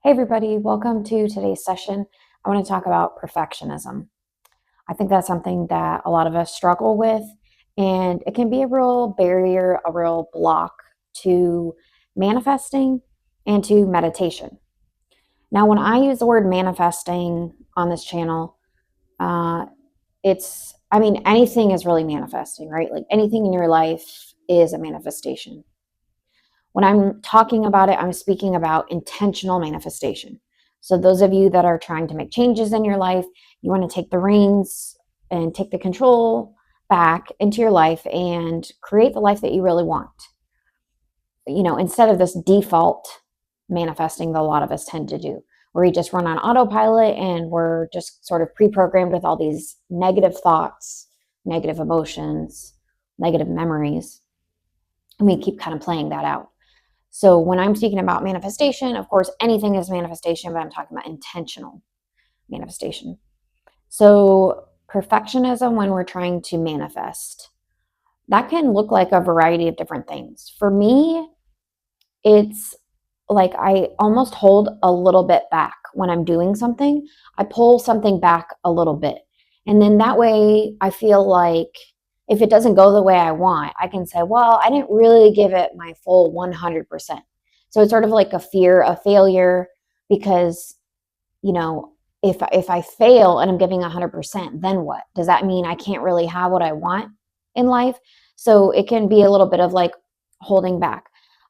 Hey everybody, welcome to today's session. I want to talk about perfectionism. I think that's something that a lot of us struggle with, and it can be a real barrier, a real block to manifesting and to meditation. Now, when I use the word manifesting on this channel, uh, anything is really manifesting, right? Like anything in your life is a manifestation. When I'm talking about it, I'm speaking about intentional manifestation. So, those of you that are trying to make changes in your life, you want to take the reins and take the control back into your life and create the life that you really want. Instead of this default manifesting that a lot of us tend to do, where you just run on autopilot and we're just sort of pre programmed with all these negative thoughts, negative emotions, negative memories. And we keep kind of playing that out. So when I'm speaking about manifestation, of course, anything is manifestation, but I'm talking about intentional manifestation. So perfectionism, when we're trying to manifest, that can look like a variety of different things. For me, it's like I almost hold a little bit back when I'm doing something. I pull something back a little bit. And then that way I feel like if it doesn't go the way I want, I can say, well, I didn't really give it my full 100%. So it's sort of like a fear of failure because, you know, if I fail and I'm giving 100%, then what? Does that mean I can't really have what I want in life? So it can be a little bit of like holding back.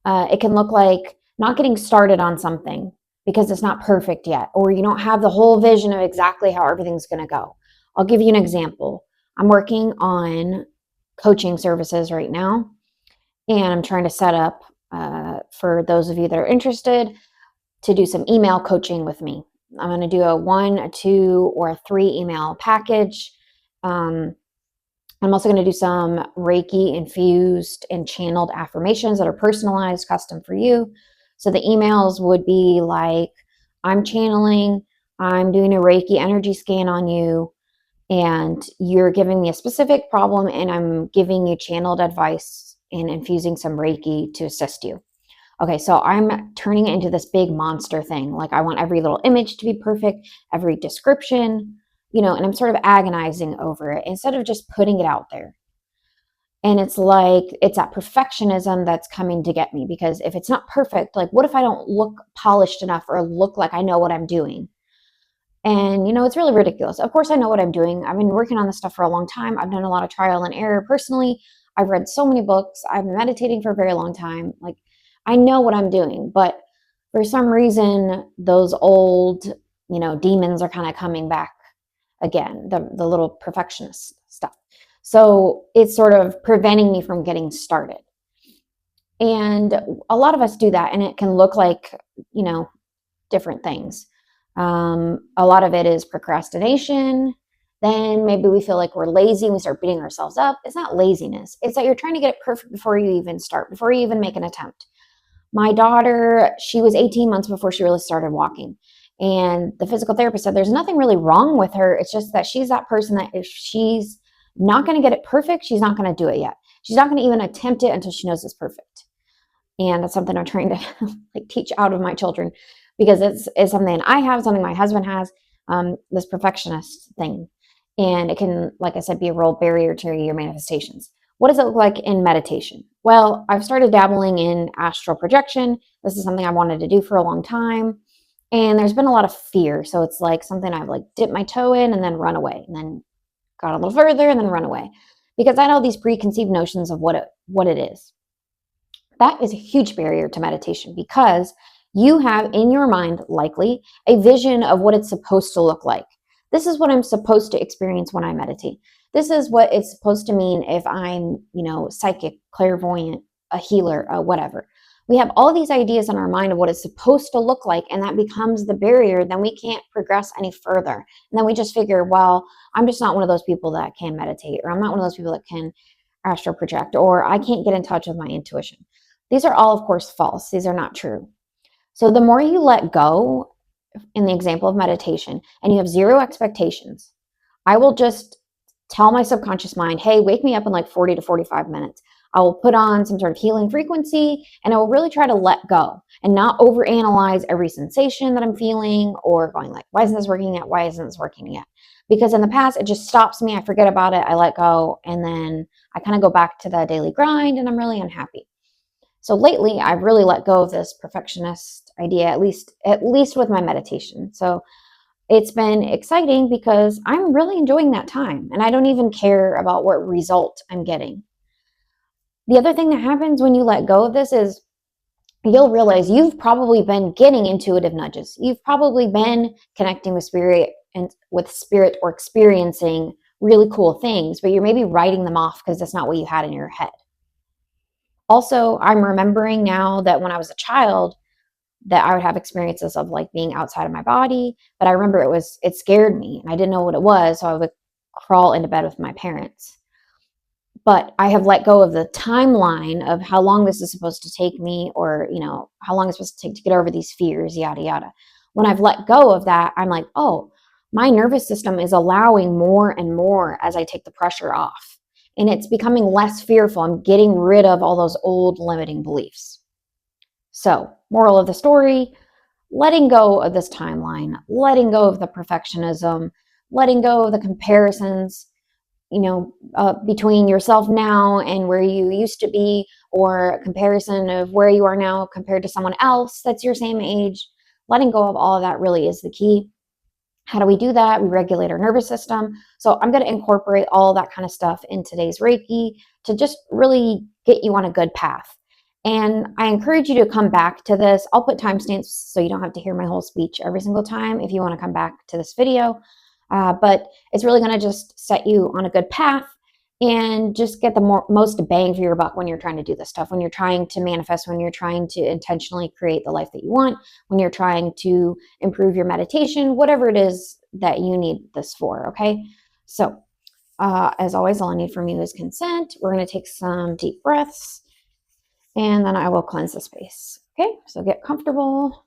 It can look like not getting started on something because it's not perfect yet, or you don't have the whole vision of exactly how everything's going to go. I'll give you an example. I'm working on coaching services right now, and I'm trying to set up for those of you that are interested to do some email coaching with me. I'm going to do a 1, a 2, or a 3 email package. I'm also going to do some Reiki infused and channeled affirmations that are personalized, custom for you. So the emails would be like, I'm channeling, I'm doing a Reiki energy scan on you, and you're giving me a specific problem, and I'm giving you channeled advice and infusing some Reiki to assist you. Okay, so I'm turning it into this big monster thing. Like I want every little image to be perfect, every description, and I'm sort of agonizing over it instead of just putting it out there. And it's like, it's that perfectionism that's coming to get me, because if it's not perfect, like what if I don't look polished enough or look like I know what I'm doing? And, it's really ridiculous. Of course, I know what I'm doing. I've been working on this stuff for a long time. I've done a lot of trial and error personally. I've read so many books. I've been meditating for a very long time. Like, I know what I'm doing, but for some reason, those old, demons are kind of coming back again, the little perfectionist stuff. So it's sort of preventing me from getting started. And a lot of us do that, and it can look like, different things. A lot of it is procrastination. Then maybe we feel like we're lazy and we start beating ourselves up. It's not laziness. It's that you're trying to get it perfect before you even start, before you even make an attempt. My daughter, she was 18 months before she really started walking. And the physical therapist said there's nothing really wrong with her. It's just that she's that person that if she's not going to get it perfect, she's not going to do it yet. She's not going to even attempt it until she knows it's perfect. And that's something I'm trying to like teach out of my children, because it's something I have, something my husband has, this perfectionist thing. And it can, like I said, be a real barrier to your manifestations. What does it look like in meditation? Well, I've started dabbling in astral projection. This is something I wanted to do for a long time. And there's been a lot of fear. So it's like something I've like dipped my toe in and then run away, and then got a little further and then run away, because I know these preconceived notions of what it is. That is a huge barrier to meditation, because you have in your mind likely a vision of what it's supposed to look like. This is what I'm supposed to experience when I meditate. This is what it's supposed to mean if I'm, psychic, clairvoyant, a healer, whatever. We have all these ideas in our mind of what it's supposed to look like, and that becomes the barrier. Then we can't progress any further. And then we just figure, well, I'm just not one of those people that can meditate, or I'm not one of those people that can astral project, or I can't get in touch with my intuition. These are all, of course, false. These are not true. So the more you let go, in the example of meditation, and you have zero expectations, I will just tell my subconscious mind, hey, wake me up in like 40 to 45 minutes. I will put on some sort of healing frequency, and I will really try to let go and not overanalyze every sensation that I'm feeling or going like, why isn't this working yet? Why isn't this working yet? Because in the past, it just stops me. I forget about it. I let go, and then I kind of go back to the daily grind, and I'm really unhappy. So lately, I've really let go of this perfectionist idea, at least with my meditation. So it's been exciting because I'm really enjoying that time, and I don't even care about what result I'm getting. The other thing that happens when you let go of this is you'll realize you've probably been getting intuitive nudges. You've probably been connecting with spirit or experiencing really cool things, but you're maybe writing them off because that's not what you had in your head. Also, I'm remembering now that when I was a child, that I would have experiences of like being outside of my body, but I remember it scared me and I didn't know what it was, so I would crawl into bed with my parents. But I have let go of the timeline of how long this is supposed to take me, or how long it's supposed to take to get over these fears, yada yada. When I've let go of that, I'm like, oh, my nervous system is allowing more and more as I take the pressure off, and it's becoming less fearful. I'm getting rid of all those old limiting beliefs. So, moral of the story, letting go of this timeline, letting go of the perfectionism, letting go of the comparisons, between yourself now and where you used to be, or a comparison of where you are now compared to someone else that's your same age. Letting go of all of that really is the key. How do we do that? We regulate our nervous system. So I'm going to incorporate all that kind of stuff in today's Reiki to just really get you on a good path. And I encourage you to come back to this. I'll put timestamps so you don't have to hear my whole speech every single time if you want to come back to this video. But it's really going to just set you on a good path and just get the most bang for your buck when you're trying to do this stuff, when you're trying to manifest, when you're trying to intentionally create the life that you want, when you're trying to improve your meditation, whatever it is that you need this for, okay? So, as always, all I need from you is consent. We're going to take some deep breaths, and then I will cleanse the space. Okay, so get comfortable.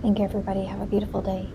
Thank you, everybody. Have a beautiful day.